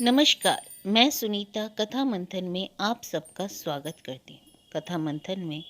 नमस्कार। मैं सुनीता कथा मंथन में आप सबका स्वागत करती हूँ। कथा मंथन में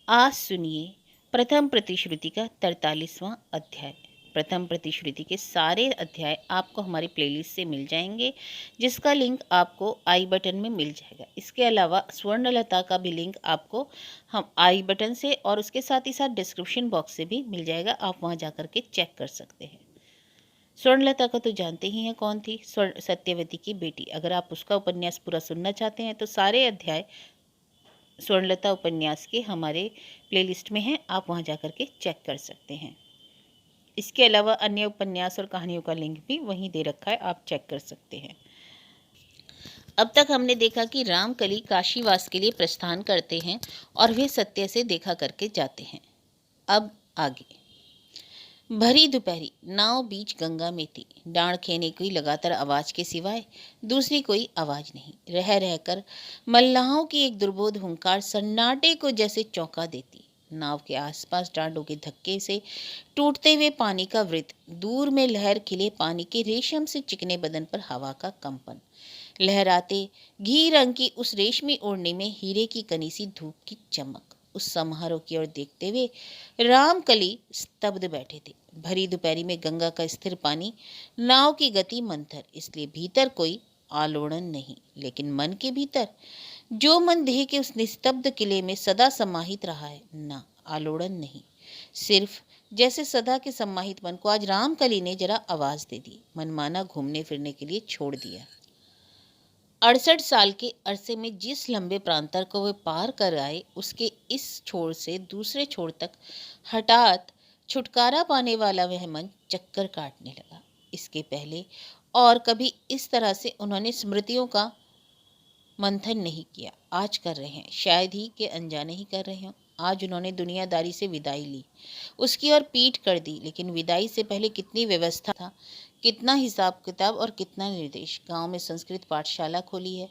आज सुनिए प्रथम प्रतिश्रुति का 43वां अध्याय। प्रथम प्रतिश्रुति के सारे अध्याय आपको हमारी प्लेलिस्ट से मिल जाएंगे, जिसका लिंक आपको आई बटन में मिल जाएगा। इसके अलावा स्वर्णलता का भी लिंक आपको हम आई बटन से और उसके साथ ही साथ डिस्क्रिप्शन बॉक्स से भी मिल जाएगा। आप वहाँ जा कर के चेक कर सकते हैं। स्वर्णलता का तो जानते ही हैं कौन थी, सत्यवती की बेटी। अगर आप उसका उपन्यास पूरा सुनना चाहते हैं तो सारे अध्याय स्वर्णलता उपन्यास के हमारे प्लेलिस्ट में हैं, आप वहां जाकर के चेक कर सकते हैं। इसके अलावा अन्य उपन्यास और कहानियों का लिंक भी वहीं दे रखा है, आप चेक कर सकते हैं। अब तक हमने देखा कि रामकली काशीवास के लिए प्रस्थान करते हैं और वे सत्य से देखा करके जाते हैं। अब आगे। भरी दोपहरी नाव बीच गंगा में थी। डांड खेने की लगातार आवाज के सिवाय दूसरी कोई आवाज नहीं। रह रहकर मल्लाहों की एक दुर्बोध हुंकार सन्नाटे को जैसे चौंका देती। नाव के आसपास डांडों के धक्के से टूटते हुए पानी का वृत्त, दूर में लहर खिले पानी के रेशम से चिकने बदन पर हवा का कंपन, लहराते घी रंग की उस रेशमी ओढ़नी में हीरे की कनी सी धूप की चमक। उस समारोह की ओर देखते हुए रामकली स्तब्ध बैठे थे। भरी दोपहरी में गंगा का स्थिर पानी, नाव की गति मंथर, इसलिए भीतर कोई आलोड़न नहीं। लेकिन मन के भीतर, जो मन देह के उस निस्तब्ध किले में सदा समाहित रहा है, ना आलोड़न नहीं। सिर्फ जैसे सदा के सम्माहित मन को आज रामकली ने जरा आवाज दे दी, मनमाना घूमने फिरने के लिए छोड़ दिया। 68 साल के अरसे में जिस लंबे प्रांतर को वे पार कर आए, उसके इस छोर से दूसरे छोर तक हठात छुटकारा पाने वाला वह मन चक्कर काटने लगा। इसके पहले और कभी इस तरह से उन्होंने स्मृतियों का मंथन नहीं किया। आज कर रहे हैं, शायद ही कि अनजाने ही कर रहे हों। आज उन्होंने दुनियादारी से विदाई ली, उसकी ओर पीठ कर दी। लेकिन विदाई से पहले कितनी व्यवस्था था, कितना हिसाब किताब और कितना निर्देश। गांव में संस्कृत पाठशाला खोली है,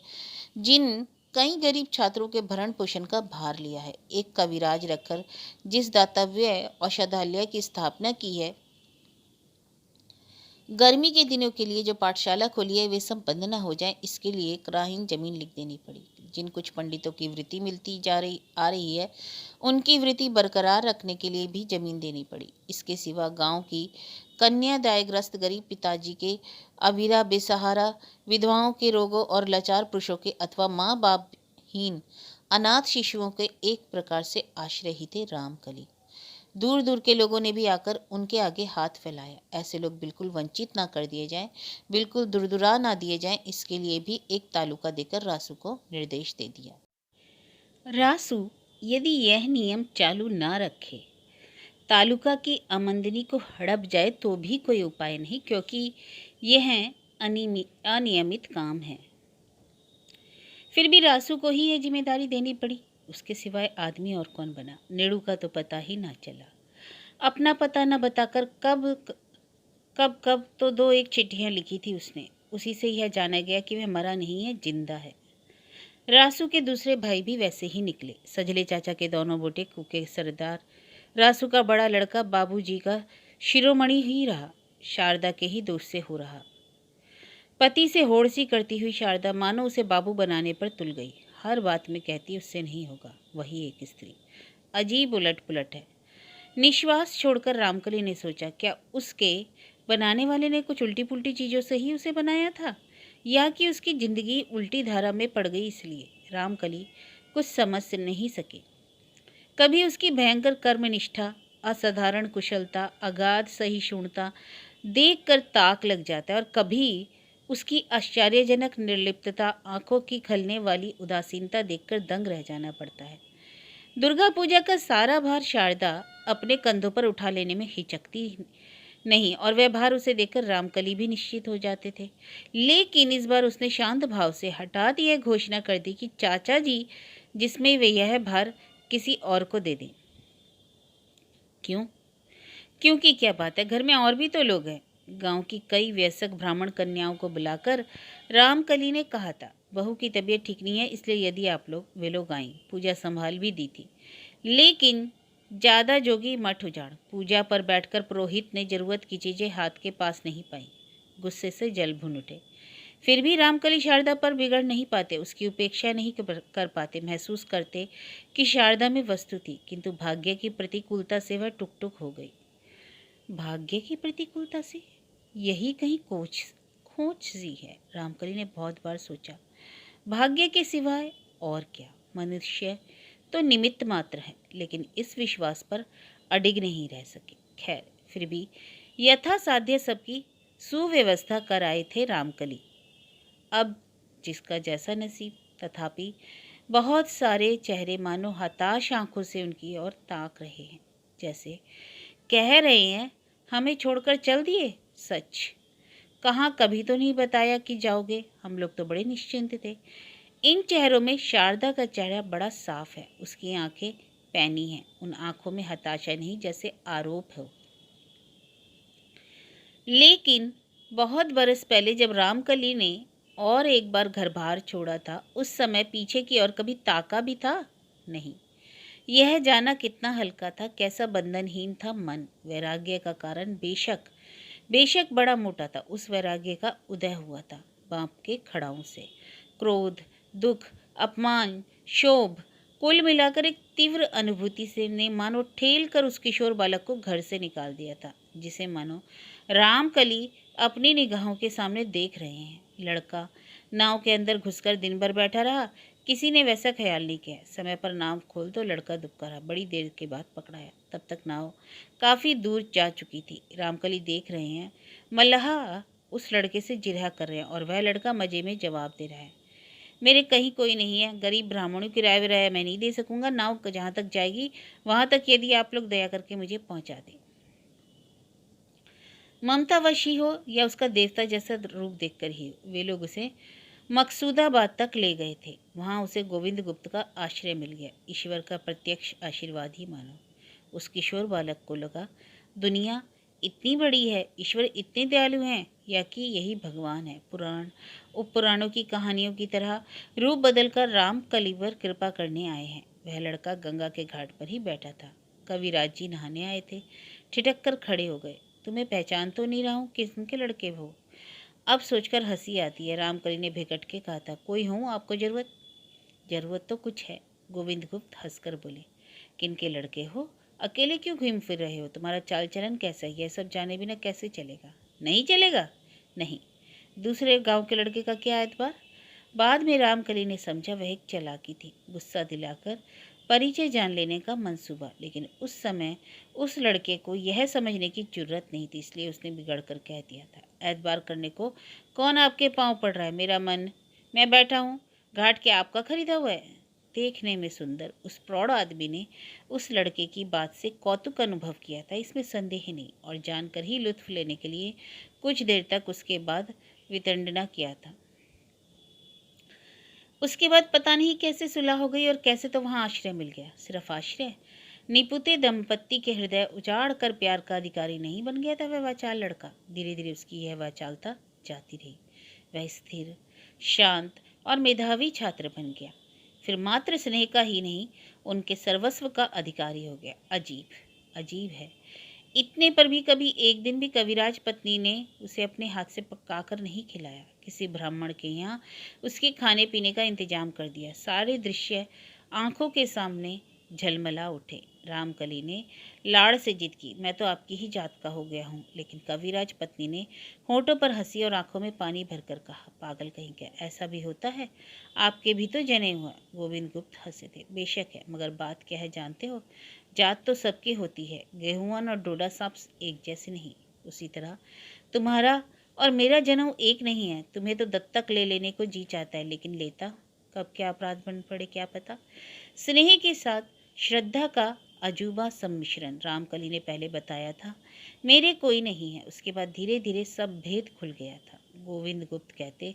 जिन कई गरीब छात्रों के भरण पोषण का भार लिया है। एक कविराज रखकर जिस दातव्य औषधालय की स्थापना की है, गर्मी के दिनों के लिए जो पाठशाला खोली है, वे सब बंद न हो जाए, इसके लिए कराहीन जमीन लिख देनी पड़ी। जिन कुछ पंडितों की वृत्ति मिलती आ रही है, उनकी वृत्ति बरकरार रखने के लिए भी जमीन देनी पड़ी। इसके सिवा गांव की कन्यादायग्रस्त गरीब पिताजी के, अविरा बेसहारा विधवाओं के, रोगों और लाचार पुरुषों के अथवा माँ बापहीन अनाथ शिशुओं के एक प्रकार से आश्रय ही थे रामकली। दूर दूर के लोगों ने भी आकर उनके आगे हाथ फैलाया। ऐसे लोग बिल्कुल वंचित ना कर दिए जाएं, बिल्कुल दुरदुरा ना दिए जाएं, इसके लिए भी एक तालुका देकर रासू को निर्देश दे दिया। रासू यदि यह नियम चालू ना रखे, तालुका की आमदनी को हड़प जाए, तो भी कोई उपाय नहीं, क्योंकि यह अनियमित काम है। फिर भी रासू को ही यह जिम्मेदारी देनी पड़ी। उसके सिवाय आदमी और कौन बना। नेड़ू का तो पता ही ना चला। अपना पता न बताकर कब तो 2-1 चिट्ठियां लिखी थी उसने। उसी से यह जाना गया कि वह मरा नहीं है, जिंदा है। रासू के दूसरे भाई भी वैसे ही निकले। सजले चाचा के दोनों बेटे कुके सरदार। रासू का बड़ा लड़का बाबूजी का शिरोमणि ही रहा, शारदा के ही दोस्त से हो रहा। पति से होड़सी करती हुई शारदा मानो उसे बाबू बनाने पर तुल गई। हर बात में कहती उससे नहीं होगा। वही एक स्त्री, अजीब उलट पुलट है। निश्वास छोड़कर रामकली ने सोचा, क्या उसके बनाने वाले ने कुछ उल्टी पुल्टी चीज़ों से ही उसे बनाया था, या कि उसकी जिंदगी उल्टी धारा में पड़ गई इसलिए। रामकली कुछ समझ नहीं सके। कभी उसकी भयंकर कर्मनिष्ठा, असाधारण कुशलता, अगाध सहिष्णुता देखकर ताक लग जाता है, और कभी उसकी आश्चर्यजनक निर्लिप्तता, आंखों की खलने वाली उदासीनता देखकर दंग रह जाना पड़ता है। दुर्गा पूजा का सारा भार शारदा अपने कंधों पर उठा लेने में हिचकती नहीं, और वह भार उसे देखकर रामकली भी निश्चित हो जाते थे। लेकिन इस बार उसने शांत भाव से हठात यह घोषणा कर दी कि चाचा जी जिसमें वे यह भार किसी और को दे दें। क्यों? क्योंकि क्या बात है, घर में और भी तो लोग हैं। गांव की कई वयस्क ब्राह्मण कन्याओं को बुलाकर रामकली ने कहा था, बहू की तबीयत ठीक नहीं है, इसलिए यदि आप लोग वे लोग आएं। पूजा संभाल भी दी थी, लेकिन ज़्यादा जोगी मठ उजाड़। पूजा पर बैठकर पुरोहित ने जरूरत की चीज़ें हाथ के पास नहीं पाई। गुस्से से जल भुन उठे। फिर भी रामकली शारदा पर बिगड़ नहीं पाते, उसकी उपेक्षा नहीं कर पाते। महसूस करते कि शारदा में वस्तु थी, किंतु भाग्य की प्रतिकूलता से वह टुक टुक हो गई। भाग्य की प्रतिकूलता से? यही कहीं खोज सी है, रामकली ने बहुत बार सोचा। भाग्य के सिवाय और क्या? मनुष्य तो निमित्त मात्र है, लेकिन इस विश्वास पर अडिग नहीं रह सके। खैर, फिर भी यथासाध्य सबकी सुव्यवस्था कर आए थे रामकली। अब जिसका जैसा नसीब। तथापि बहुत सारे चेहरे मानो हताश आंखों से उनकी ओर ताक रहे हैं, जैसे कह रहे हैं, हमें छोड़कर चल दिए? सच कहाँ, कभी तो नहीं बताया कि जाओगे। हम लोग तो बड़े निश्चिंत थे। इन चेहरों में शारदा का चेहरा बड़ा साफ है, उसकी आंखें पैनी हैं। उन आंखों में हताशा नहीं, जैसे आरोप हो। लेकिन बहुत बरस पहले जब रामकली ने और एक बार घर बाहर छोड़ा था, उस समय पीछे की ओर कभी ताका भी था? नहीं। यह जाना कितना हल्का था, कैसा बंधनहीन था मन। वैराग्य का कारण बेशक बड़ा मोटा था। उस वैराग्य का उदय हुआ था बाप के खड़ाओं से। क्रोध, दुख, अपमान, क्षोभ, कुल मिलाकर एक तीव्र अनुभूति से ने मानो ठेल कर उस किशोर बालक को घर से निकाल दिया था, जिसे मानो रामकली अपनी निगाहों के सामने देख रहे हैं। लड़का नाव के अंदर घुसकर दिन भर बैठा रहा, किसी ने वैसा ख्याल नहीं किया। समय पर नाव खोल तो लड़का दुबका रहा। बड़ी देर के बाद पकड़ाया, तब तक नाव काफ़ी दूर जा चुकी थी। रामकली देख रहे हैं मल्लाह उस लड़के से जिरह कर रहे हैं और वह लड़का मजे में जवाब दे रहा है, मेरे कहीं कोई नहीं है, गरीब ब्राह्मणों की राय विराय मैं नहीं दे सकूंगा। नाव जहाँ तक जाएगी वहाँ तक यदि आप लोग दया करके मुझे पहुँचा दें। ममतावशी हो या उसका देवता जैसा रूप देखकर ही, वे लोग उसे मकसूदाबाद तक ले गए थे। वहाँ उसे गोविंद गुप्त का आश्रय मिल गया। ईश्वर का प्रत्यक्ष आशीर्वाद ही मानो। उस किशोर बालक को लगा, दुनिया इतनी बड़ी है, ईश्वर इतने दयालु हैं, या कि यही भगवान है। पुराणों की कहानियों की तरह रूप बदलकर राम कली पर कृपा करने आए हैं। वह लड़का गंगा के घाट पर ही बैठा था। कविराज जी नहाने आए थे, ठिठक कर खड़े हो गए। तुम्हें पहचान तो नहीं रहा हूँ, किसके लड़के हो? अब सोचकर हंसी आती है। रामकली ने भेकट के कहा था, कोई हूँ आपको जरूरत तो कुछ है। गोविंद गुप्त हंसकर बोले, किनके लड़के हो? अकेले क्यों घूम फिर रहे हो? तुम्हारा चाल चलन कैसा है? यह सब जाने बिना कैसे चलेगा? नहीं चलेगा? नहीं। दूसरे गांव के लड़के का क्या एतबार? बाद में रामकली ने समझा वह एक चालाकी थी, गुस्सा दिलाकर परिचय जान लेने का मंसूबा। लेकिन उस समय उस लड़के को यह समझने की जरूरत नहीं थी, इसलिए उसने बिगड़ कर कह दिया था, एतबार करने को कौन आपके पांव पड़ रहा है? मेरा मन, मैं बैठा हूँ, घाट के आपका खरीदा हुआ है। देखने में सुंदर उस प्रौढ़ आदमी ने उस लड़के की बात से कौतुक अनुभव किया था, इसमें संदेह नहीं, और जानकर ही लुत्फ लेने के लिए कुछ देर तक उसके बाद वितंडना किया था। उसके बाद पता नहीं कैसे सुलह हो गई और कैसे तो वहाँ आश्रय मिल गया। सिर्फ आश्रय, निपुते दंपत्ति के हृदय उजाड़ कर प्यार का अधिकारी नहीं बन गया था वह वाचाल लड़का। धीरे धीरे उसकी यह वाचालता जाती रही। वह स्थिर, शांत और मेधावी छात्र बन गया। फिर मात्र स्नेह का ही नहीं, उनके सर्वस्व का अधिकारी हो गया। अजीब है। इतने पर भी कभी एक दिन भी कविराज पत्नी ने उसे अपने हाथ से पकाकर नहीं खिलाया। किसी ब्राह्मण के यहाँ उसके खाने पीने का इंतजाम कर दिया। सारे दृश्य आंखों के सामने झलमला उठे। रामकली ने लाड़ से जिद की, मैं तो आपकी ही जात का हो गया हूँ। लेकिन कविराज पत्नी ने होठों पर हंसी और आंखों में पानी भरकर कहा, पागल कहीं क्या, ऐसा भी होता है? आपके भी तो जने हुआ। गोविंद गुप्त हंसे थे। बेशक है, मगर बात क्या है जानते हो? जात तो सबकी होती है, गेहूं और डोडा सांप एक जैसे नहीं। उसी तरह तुम्हारा और मेरा जन्म एक नहीं है। तुम्हें तो दत्तक ले लेने को जी चाहता है, लेकिन लेता कब क्या अपराध बन पड़े क्या पता। स्नेह के साथ श्रद्धा का अजूबा सम्मिश्रण रामकली ने पहले बताया था, मेरे कोई नहीं है। उसके बाद धीरे धीरे सब भेद खुल गया था। गोविंद गुप्त कहते,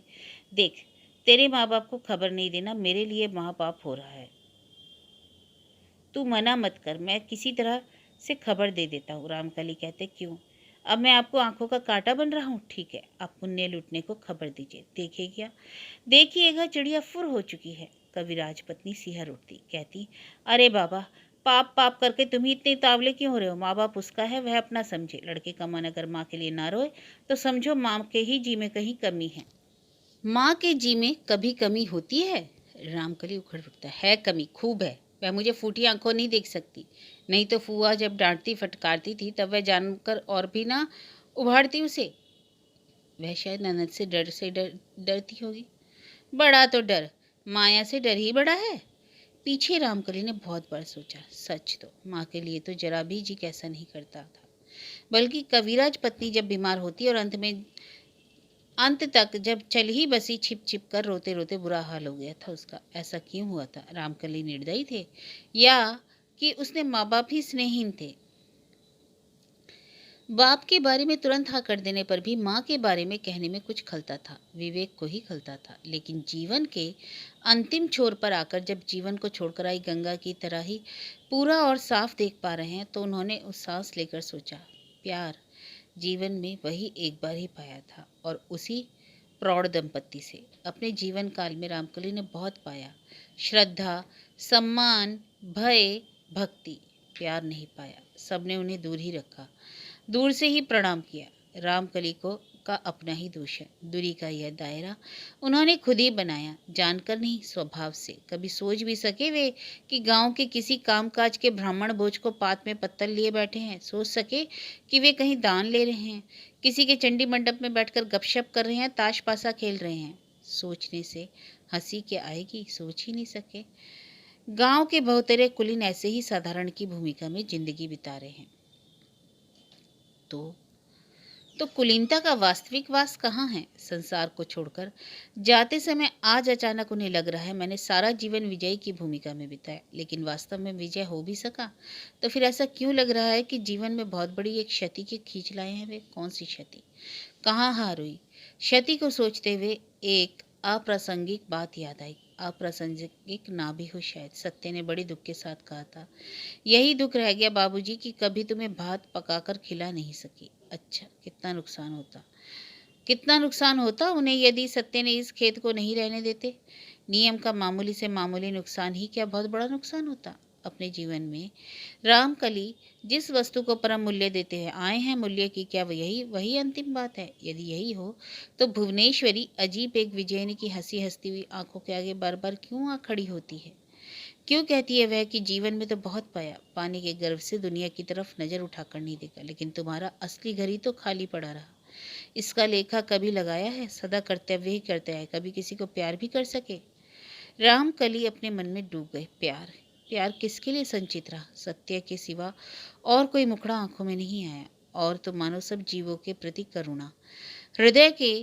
देख, तेरे माँ बाप को खबर नहीं देना मेरे लिए महापाप हो रहा है। तू मना मत कर, मैं किसी तरह से खबर दे देता हूँ। रामकली कहते, क्यों? अब मैं आपको आंखों का कांटा बन रहा हूँ? ठीक है, आप पुण्य लूटने को खबर दीजिए। देखिएगा चिड़िया फुर हो चुकी है। कविराज पत्नी सिहर उठती, कहती, अरे बाबा, पाप पाप करके तुम ही इतने तावले क्यों हो रहे हो? माँ बाप उसका है, वह अपना समझे। लड़के का मन अगर माँ के लिए ना रोए तो समझो माँ के ही जी में कहीं कमी है। माँ के जी में कभी कमी होती है? रामकली उखड़ उठता है कमी, खूब है। वह मुझे फूटी आंखों नहीं देख सकती। नहीं तो फूआ जब डांटती फटकारती थी तब वह जानकर और भी ना उभारती उसे। वह शायद ननद से डरती होगी। बड़ा तो डर, माया से डर ही बड़ा है। पीछे रामकली ने बहुत बार सोचा, सच तो माँ के लिए तो जरा भी जी कैसा नहीं करता था। बल्कि कविराज पत्नी जब बीमार होती और अंत तक जब चल ही बसी, छिप छिप कर रोते रोते बुरा हाल हो गया था उसका। ऐसा क्यों हुआ था? रामकली निर्दयी थे या कि उसने माँ बाप ही स्नेहहीन थे? बाप के बारे में तुरंत हाँ कर देने पर भी माँ के बारे में कहने में कुछ खलता था, विवेक को ही खलता था। लेकिन जीवन के अंतिम छोर पर आकर जब जीवन को छोड़कर आई गंगा की तरह ही पूरा और साफ देख पा रहे हैं, तो उन्होंने उस सांस लेकर सोचा, प्यार जीवन में वही एक बार ही पाया था और उसी प्रौढ़ दंपत्ति से। अपने जीवन काल में रामकली ने बहुत पाया, श्रद्धा, सम्मान, भय, भक्ति। प्यार नहीं पाया, सबने उन्हें दूर ही रखा, दूर से ही प्रणाम किया। रामकली को का अपना ही दोष है। दूरी का यह दायरा उन्होंने खुद ही बनाया, जानकर नहीं, स्वभाव से। कभी सोच भी सके वे कि गांव के किसी कामकाज के ब्राह्मण भोज को पात में पत्तल लिए बैठे हैं? सोच सके कि वे कहीं दान ले रहे हैं, किसी के चंडी मंडप में बैठकर गपशप कर रहे हैं, ताश पासा खेल रहे हैं? सोचने से हंसी क्या आएगी, सोच ही नहीं सके। गांव के बहुतेरे कुलीन ऐसे ही साधारण की भूमिका में जिंदगी बिता रहे हैं। तो कुलीनता का वास्तविक वास कहाँ है? संसार को छोड़कर जाते समय आज अचानक उन्हें लग रहा है, मैंने सारा जीवन विजयी की भूमिका में बिताया, लेकिन वास्तव में विजय हो भी सका? तो फिर ऐसा क्यों लग रहा है कि जीवन में बहुत बड़ी एक क्षति की खींच लाए हैं वे? कौन सी क्षति? कहाँ हार हुई? क्षति को सोचते हुए एक अप्रासंगिक बात याद आई। अप्रासंगिक ना भी हो शायद। सत्य ने बड़े दुख के साथ कहा था, यही दुख रह गया बाबूजी कि कभी तुम्हें भात पकाकर खिला नहीं सकी। अच्छा, कितना नुकसान होता, कितना नुकसान होता उन्हें यदि सत्य ने इस खेत को नहीं रहने देते। नियम का मामूली से मामूली नुकसान ही क्या बहुत बड़ा नुकसान होता? अपने जीवन में रामकली जिस वस्तु को परम मूल्य देते हैं आए हैं, मूल्य की क्या यही वही अंतिम बात है? यदि यही हो तो भुवनेश्वरी अजीब एक विजयनी की हंसी हंसती हुई आंखों के आगे बार बार क्यों आ खड़ी होती है? क्यों कहती है वह कि जीवन में तो बहुत पाया, पाने के गर्व से दुनिया की तरफ नजर उठाकर नहीं देखा, लेकिन तुम्हारा असली घर ही तो खाली पड़ा रहा। इसका लेखा कभी लगाया है? सदा कर्तव्य ही करते आए, कभी किसी को प्यार भी कर सके? रामकली अपने मन में डूब गए। प्यार, प्यार किसके लिए संचित रहा? सत्य के सिवा और कोई मुखड़ा आंखों में नहीं आया, और तो मानो सब जीवों के प्रति करुणा। हृदय के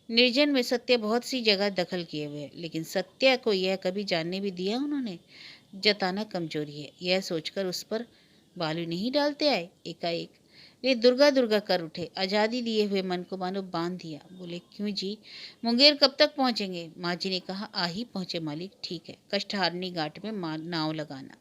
निर्जन में सत्य बहुत सी जगह दखल किए हुए, लेकिन सत्य को यह कभी जानने भी दिया उन्होंने? जताना कमजोरी है, यह सोचकर उस पर बालू नहीं डालते आए। एकाएक वे दुर्गा दुर्गा कर उठे, आजादी दिए हुए मन को मानो बांध दिया। बोले, क्यों जी, मुंगेर कब तक पहुंचेंगे? माँ जी ने कहा, आ ही पहुंचे मालिक। ठीक है, कष्टहारिणी घाट में नाव लगाना।